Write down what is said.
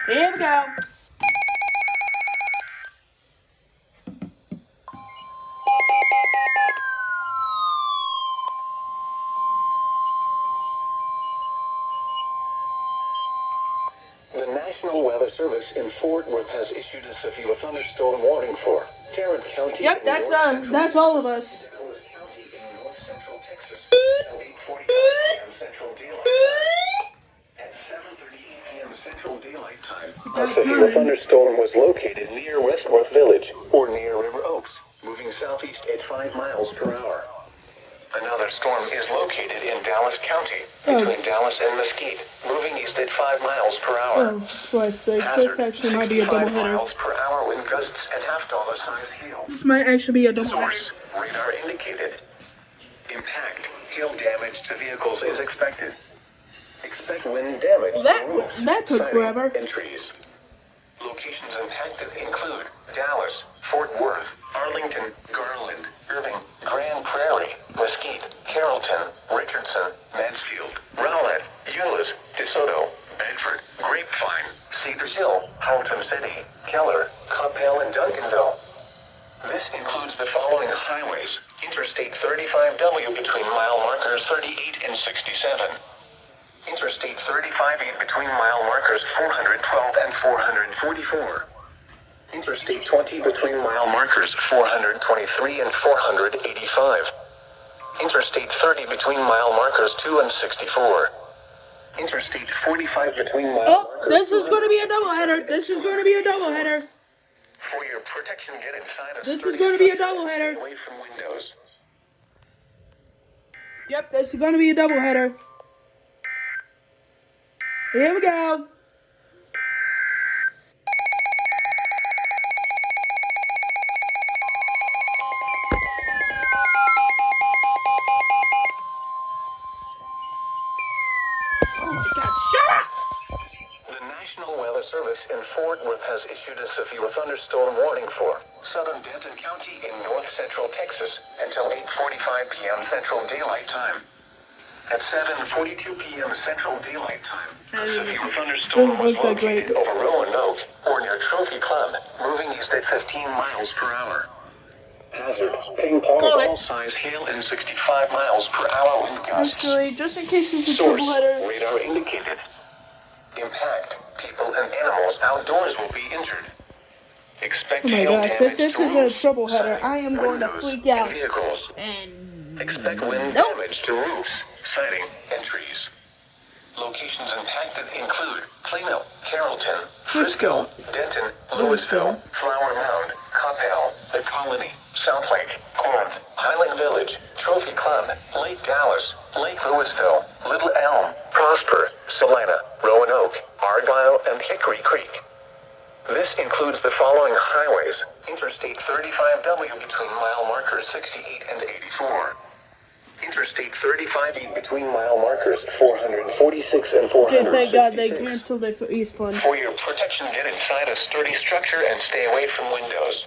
Here we go. The National Weather Service in Fort Worth has issued a severe thunderstorm warning for Tarrant County. Yep, that's all of us. Dallas County in north central Texas at 8:45 p.m. Central Daylight Time. At 7:38 p.m. Central Daylight Time, a severe thunderstorm was located near Westworth Village or near River Oaks, moving southeast at 5 miles per hour. Another storm is located in Dallas County, between Dallas and Mesquite, moving east at 5 miles per hour. Oh, for Christ's sake, this actually might be a doubleheader. miles per hour wind gusts and half-dollar size hail. This might actually be a doubleheader. Source, radar indicated. Impact, hail damage to vehicles is expected. Expect wind damage to roofs, That took siding, forever. and trees. Locations impacted include Dallas, Fort Worth, Arlington, Garland, Irving, Grand Prairie, Mesquite, Carrollton, Richardson, Mansfield, Rowlett, Euless, DeSoto, Bedford, Grapevine, Cedars Hill, Houghton City, Keller, Coppell, and Duncanville. This includes the following highways: Interstate 35W between mile markers 38 and 67. Interstate 35E between mile markers 412 and 444. Interstate 20 between mile markers 423 and 485. Interstate 30 between mile markers 2 and 64. Interstate 45 between mile markers... This is going to be a doubleheader. This is going to be a doubleheader. For your protection, get inside a... This is going to be a doubleheader. Away from windows. Yep, this is going to be a doubleheader. Here we go. Oh my God, shut up! The National Weather Service in Fort Worth has issued a severe thunderstorm warning for southern Denton County in north central Texas until 8:45 p.m. Central Daylight Time. At 7:42 p.m. Central Daylight Time, a severe thunderstorm was located over Roanoke or near Trophy Club, moving east at 15 miles per hour. Hazard, ping pong ball size hail and 65 miles per hour wind gusts. Actually, just in case it's a Source, doubleheader. radar indicated. Impact, people and animals outdoors will be injured. Expect Oh my hail gosh, if damage this to is a roofs, doubleheader, siding, I am going to windows, freak and out. vehicles. And Expect wind nope. damage to roofs, siding, and trees. Locations impacted include Plano, Carrollton, Frisco, Denton, Louisville, Flower Mound, Coppell, The Colony, Southlake, Corinth, Highland Village, Trophy Club, Lake Dallas, Lake Louisville, Little Elm, Prosper, Salina, Roanoke, Argyle, and Hickory Creek. This includes the following highways: Interstate 35W between mile markers 68 and 84. Interstate 35E between mile markers 446 and 467. Okay, thank God they canceled it for Eastland. For your protection, get inside a sturdy structure and stay away from windows.